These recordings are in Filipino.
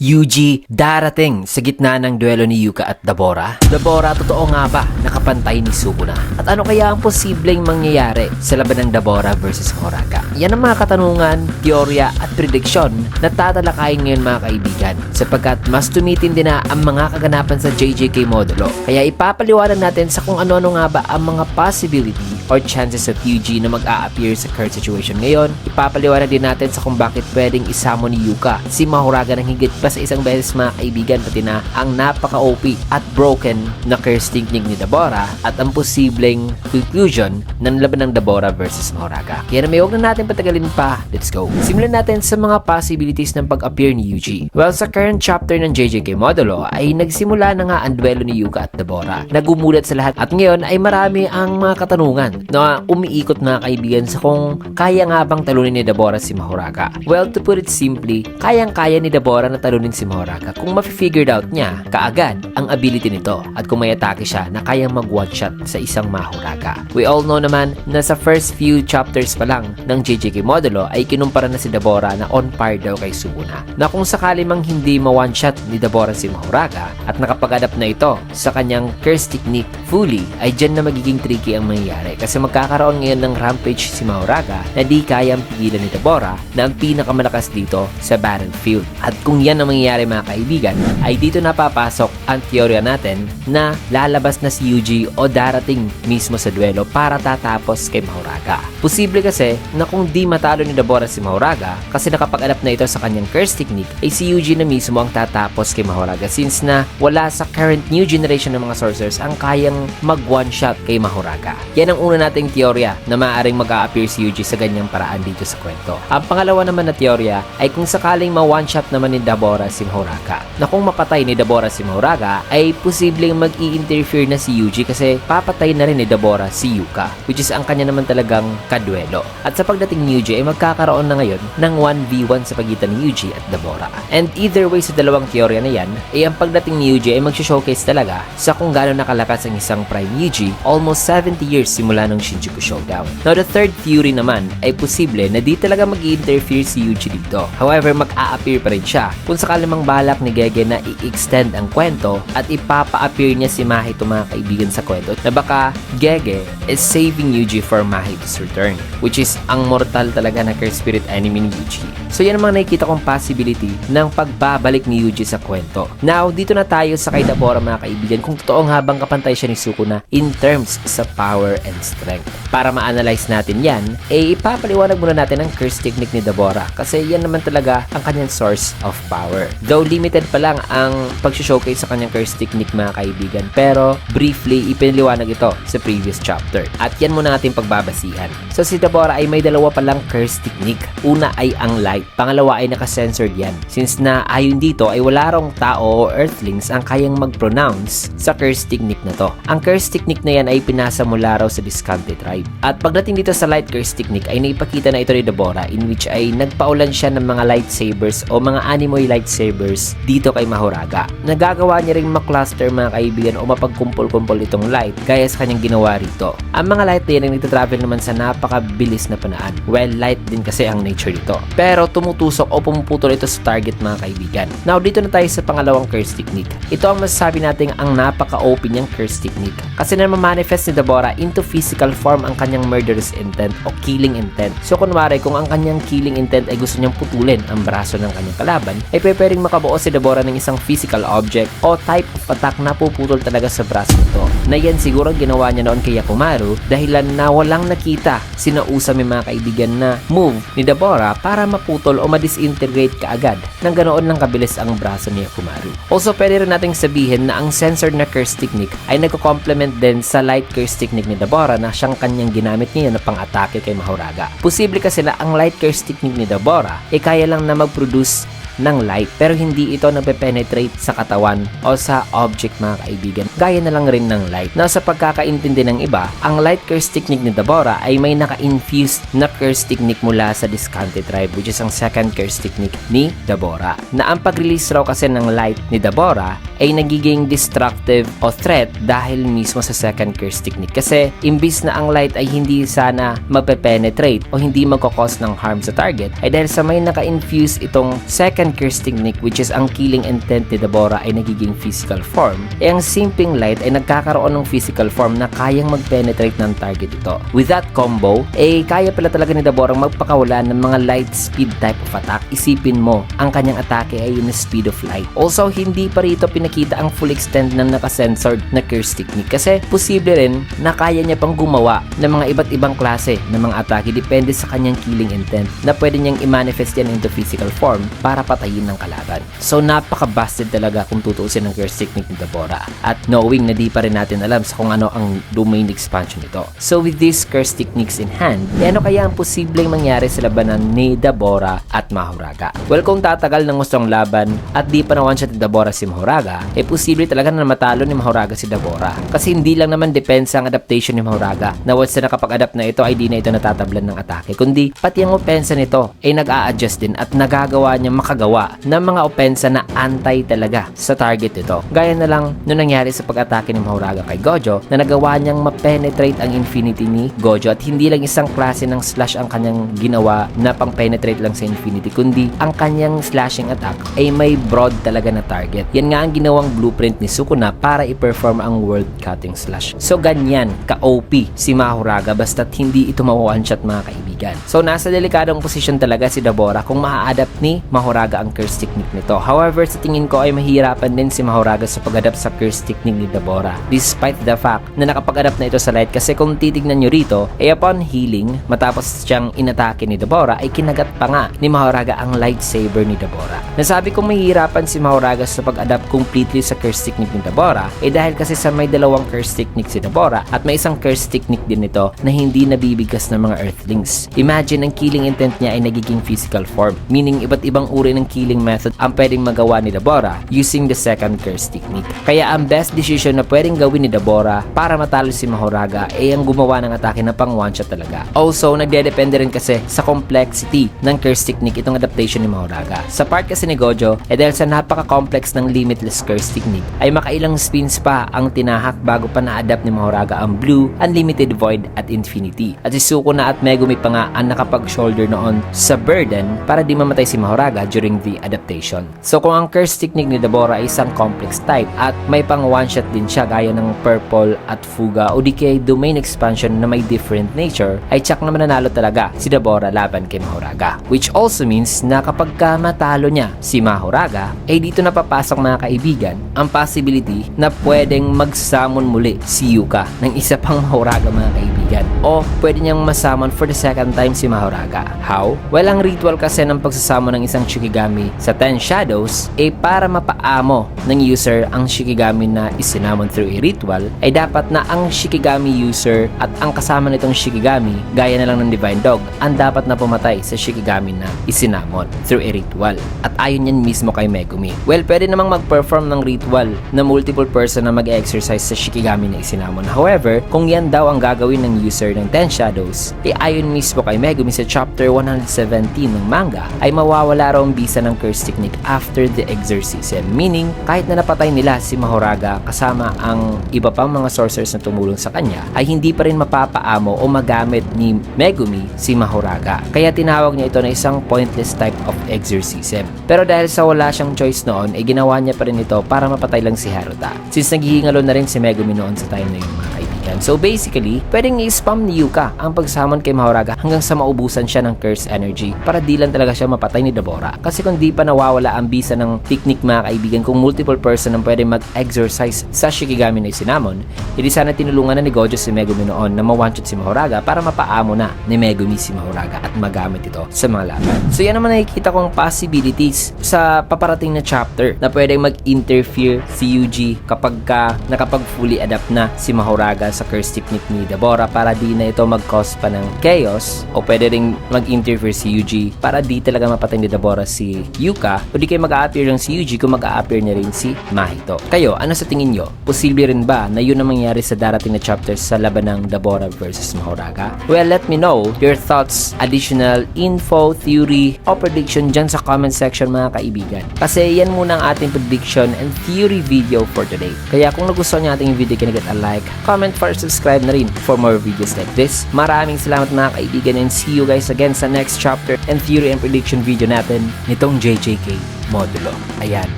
Yuji darating sa gitna ng duelo ni Yuka at Dabora. Dabora, totoo nga ba nakapantay ni Sukuna? At ano kaya ang posibleng mangyayari sa laban ng Dabora versus Horaga? Yan ang mga katanungan, teorya at prediksyon na tatalakayin ngayon mga kaibigan, sapagkat mas tumitindi na ang mga kaganapan sa JJK modulo. Kaya ipapaliwanag natin sa kung ano-ano nga ba ang mga possibility or chances of Yuji na mag-a-appear sa current situation ngayon. Ipapaliwanag din natin sa kung bakit pwedeng isamo ni Yuka si Mahoraga ng higit pa sa isang beses mga kaibigan, pati na ang napaka-OP at broken na curse technique ni Dabora at ang posibleng conclusion ng laban ng Dabora versus Mahoraga. Kaya na may huwag na natin patagalin pa, let's go. Simulan natin sa mga possibilities ng pag-appear ni Yuji. Well, sa current chapter ng JJK modulo ay nagsimula na nga ang duelo ni Yuka at Dabora. Nagumulat sa lahat at ngayon ay marami ang mga katanungan na umiikot mga kaibigan sa kung kaya nga bang talunin ni Dabora si Mahoraga. Well, to put it simply, kayang-kaya ni Dabora na talunin si Mahoraga kung ma-figured out niya kaagad ang ability nito at kung may atake siya na kayang mag-one shot sa isang Mahoraga. We all know naman na sa first few chapters pa lang ng JJK modulo ay kinumpara na si Dabora na on par daw kay Sukuna, na kung sakali mang hindi ma-one shot ni Dabora si Mahoraga at nakapag-adapt na ito sa kanyang curse technique fully, ay dyan na magiging tricky ang mangyayari kasi magkakaroon ngayon ng rampage si Mahoraga na di kayang pigilan ni Dabora na ang pinakamalakas dito sa battlefield. At kung yan ang mangyayari mga kaibigan, ay dito napapasok ang teorya natin na lalabas na si Yuji o darating mismo sa duelo para tatapos kay Mahoraga. Posible kasi na kung di matalo ni Dabora si Mahoraga kasi nakapag-adapt na ito sa kanyang curse technique, ay si Yuji na mismo ang tatapos kay Mahoraga since na wala sa current new generation ng mga sorcerers ang kayang mag one shot kay Mahoraga. Yan ang una nating teorya na maaaring mag-a-appear si Yuji sa ganyang paraan dito sa kwento. Ang pangalawa naman na teorya ay kung sakaling ma-one shot naman ni Dabora si Mahoraga, na kung mapatay ni Dabora si Mahoraga ay posibleng mag-i-interfere na si Yuji kasi papatay na rin ni Dabora si Yuka, which is ang kanya naman talagang kaduelo. At sa pagdating ni Yuji ay magkakaroon na ngayon ng 1v1 sa pagitan ni Yuji at Dabora. And either way sa dalawang teorya na yan, ay ang pagdating ni Yuji ay mag-showcase talaga sa kung gaano nakalakas ang isang prime Yuji almost 70 years simula ng Shinjuku Showdown. Now the third theory naman ay posible na di talaga mag-i-interfere si Yuji dito. However, mag-a-appear pa rin siya kung sakali mang balak ni Gege na i-extend ang kwento at ipapa-appear niya si Mahito mga kaibigan sa kwento na baka Gege is saving Yuji for Mahito's return, which is ang mortal talaga na curse spirit enemy ni Yuji. So yan ang mga nakikita kong possibility ng pagbabalik ni Yuji sa kwento. Now, dito na tayo sa kay Dabora mga kaibigan kung totoong habang kapantay siya ni Sukuna in terms sa power and strength. Para ma-analyze natin yan, ipapaliwanag muna natin ang curse technique ni Dabora kasi yan naman talaga ang kanyang source of power. Though limited pa lang ang pag-showcase sa kanyang curse technique mga kaibigan, pero briefly ipinaliwanag ito sa previous chapter. At yan muna ating pagbabasihan. So si Dabora ay may dalawa palang curse technique. Una ay ang light, pangalawa ay naka-censored yan. Since na ayon dito ay wala rong tao o earthlings ang kayang mag-pronounce sa curse technique na to. Ang curse technique na yan ay pinasa mula raw sa Viscante tribe. At pagdating dito sa light curse technique ay naipakita na ito ni Dabora in which ay nagpaulan siya ng mga lightsabers o mga animoy lightsabers dito kay Mahoraga. Nagagawa niya ring makluster mga kaibigan o mapagkumpol-kumpol itong light gaya sa kanyang ginawa rito. Ang mga light na yan ay nagtatravel naman sa napakabilis na panaan. Well, light din kasi ang nature nito. Pero tumutusok o pumuputol ito sa target mga kaibigan. Now, dito na tayo sa pangalawang curse technique. Ito ang masasabi natin ang napaka-OP niyang curse technique. Kasi na ma-manifest ni Dabora into physical form ang kanyang murderous intent o killing intent. So, kunwari, kung ang kanyang killing intent ay gusto niyang putulin ang braso ng kanyang kalaban, ay pwedeng makabuo si Dabora ng isang physical object o type of attack na puputol talaga sa braso nito. Na yan siguro ginawa niya noon kay Yakumaru dahilan na walang nakita sinausa may mga kaibigan na move ni Dabora para maputol o ma-disintegrate kaagad nang ganoon lang kabilis ang braso ni Yakumaru. Also, pwede rin nating sabihin na ang censored na curse technique ay nagko-complement din sa light curse technique ni Dabora na siyang kanyang ginamit niya na pang-atake kay Mahoraga. Posible kasi na ang light curse technique ni Dabora ay kaya lang na mag-produce ng light pero hindi ito nape-penetrate sa katawan o sa object mga kaibigan. Gaya na lang rin ng light. Na sa pagkakaintindi ng iba, ang light curse technique ni Dabora ay may naka-infused na curse technique mula sa Viscante tribe which is ang second curse technique ni Dabora. Na ang pag-release raw kasi ng light ni Dabora ay nagiging destructive o threat dahil mismo sa second curse technique. Kasi imbis na ang light ay hindi sana mape-penetrate o hindi magkakos ng harm sa target, ay dahil sa may naka-infuse itong second curse technique, which is ang killing intent ni Dabora ay nagiging physical form, ang simping light ay nagkakaroon ng physical form na kayang mag-penetrate ng target ito. With that combo, kaya pala talaga ni Dabora magpakawala ng mga light speed type of attack. Isipin mo, ang kanyang atake ay in the speed of light. Also, hindi pa rito pinakita ang full extent ng naka-censored na curse technique kasi posible rin na kaya niya pang gumawa ng mga iba't ibang klase ng mga atake depende sa kanyang killing intent na pwede niyang i-manifest yan into physical form para patayin ng kalaban. So, napaka-busted talaga kung tutuusin ng curse technique ni Dabora at knowing na di pa rin natin alam sa kung ano ang domain expansion nito. So, with these curse techniques in hand, ano kaya ang posibleng mangyari sa labanan ni Dabora at Mahoraga? Well, kung tatagal ng gustong laban at di pa na one-shot ni Dabora si Mahoraga, posible talaga na matalo ni Mahoraga si Dabora. Kasi hindi lang naman depensa ang adaptation ni Mahoraga na once na nakapag-adapt na ito ay di na ito natatablan ng atake, kundi pati ang opensa nito ay nag-a-adjust din at nagagawa niya makagawa ng mga opensa na anti talaga sa target ito. Gaya na lang nung nangyari sa pag-atake ni Mahoraga kay Gojo na nagawa niyang ma-penetrate ang infinity ni Gojo at hindi lang isang klase ng slash ang kanyang ginawa na pang-penetrate lang sa infinity, kundi ang kanyang slashing attack ay may broad talaga na target. Yan nga ang ginawang blueprint ni Sukuna para i-perform ang world cutting slash. So ganyan ka-OP si Mahoraga basta't hindi ito ma-one-shot mga kaibigan. So nasa delikadong posisyon talaga si Dabora kung maa-adapt ni Mahoraga ang curse technique nito. However, sa tingin ko ay mahirapan din si Mahoraga sa pag-adapt sa curse technique ni Dabora despite the fact na nakapag-adapt na ito sa light kasi kung titignan nyo rito ay upon healing matapos siyang inatake ni Dabora ay kinagat pa nga ni Mahoraga ang lightsaber ni Dabora. Nasabi kong mahirapan si Mahoraga sa pag-adapt completely sa curse technique ni Dabora dahil kasi sa may dalawang curse technique si Dabora at may isang curse technique din ito na hindi nabibigkas ng mga earthlings. Imagine ang killing intent niya ay nagiging physical form, meaning iba't ibang uri ng killing method ang pwedeng magawa ni Dabora using the second curse technique. Kaya ang best decision na pwedeng gawin ni Dabora para matalo si Mahoraga ay ang gumawa ng atake na pang one shot talaga. Also, nagdedepende rin kasi sa complexity ng curse technique itong adaptation ni Mahoraga. Sa part kasi ni Gojo, dahil sa napaka-complex ng limitless curse technique, ay makailang spins pa ang tinahak bago pa na-adapt ni Mahoraga ang Blue, Unlimited Void at Infinity. At si Sukuna at Megumi pa nga ang nakapag-shoulder noon sa burden para di mamatay si Mahoraga during the adaptation. So kung ang curse technique ni Dabora ay isang complex type at may pang one-shot din siya gaya ng Purple at Fuga o di kaya domain expansion na may different nature, ay tsak na mananalo talaga si Dabora laban kay Mahoraga. Which also means na kapag matalo niya si Mahoraga, ay dito na papasok mga kaibigan ang possibility na pwedeng mag-summon muli si Yuka ng isa pang Mahoraga mga kaibigan. O pwede niyang ma-summon for the second time si Mahoraga. How? Well, ang ritual kasi ng pagsasamo ng isang Shikigami sa 10 Shadows ay para mapaamo ng user ang Shikigami na isinamon through a ritual, ay dapat na ang Shikigami user at ang kasama nitong Shikigami, gaya na lang ng Divine Dog, ang dapat na pumatay sa Shikigami na isinamon through a ritual. At ayon yan mismo kay Megumi. Well, pwede namang mag-perform ng ritual na multiple person na mag-exercise sa Shikigami na isinamon. However, kung yan daw ang gagawin ng user ng 10 Shadows, ay ayon mismo kay Megumi sa chapter 117 ng manga, ay mawawala raw ang bisa ng curse technique after the exorcism. Meaning, kahit na napatay nila si Mahoraga kasama ang iba pang mga sorcerers na tumulong sa kanya, ay hindi pa rin mapapaamo o magamit ni Megumi si Mahoraga. Kaya tinawag niya ito na isang pointless type of exorcism. Pero dahil sa wala siyang choice noon, ay ginawa niya pa rin ito para mapatay lang si Haruta. Since naghihingalo na rin si Megumi noon sa time na yung mga kaibigan. So basically, pwedeng i-spam ni Yuka ang pagsamon kay Mahoraga hanggang sa maubusan siya ng curse energy para di lang talaga siya mapatay ni Dabora. Kasi kung di pa nawawala ang bisa ng technique mga kaibigan, kung multiple person ang pwede mag-exorcise sa Shikigami na isinamon, hindi sana tinulungan na ni Gojo si Megumi noon na ma-one-shot si Mahoraga para mapaamo na ni Megumi si Mahoraga at magamit ito sa mga laban. So yan naman nakikita kong possibilities sa paparating na chapter na pwedeng mag-interfere si Yuji kapag nakapag fully adapt na si Mahoraga sa curse technique ni Deborah para di na ito mag-cause pa ng chaos o pwede ring mag-interfere si Yuji para di talaga mapatay ni Deborah si Yuka o di kayo mag-a-appear lang si Yuji kung mag-a-appear na rin si Mahito. Kayo, ano sa tingin nyo? Posible rin ba na yun ang mangyari sa darating na chapters sa laban ng Deborah versus Mahoraga? Well, let me know your thoughts, additional info, theory, o prediction dyan sa comment section mga kaibigan. Kasi yan muna ang ating prediction and theory video for today. Kaya kung nagustuhan nyo ating video, can you get a like, comment, or subscribe na rin for more videos like this. Maraming salamat mga kaibigan and see you guys again sa next chapter and theory and prediction video natin nitong JJK modulo. Ayan.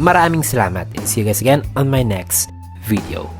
Maraming salamat and see you guys again on my next video.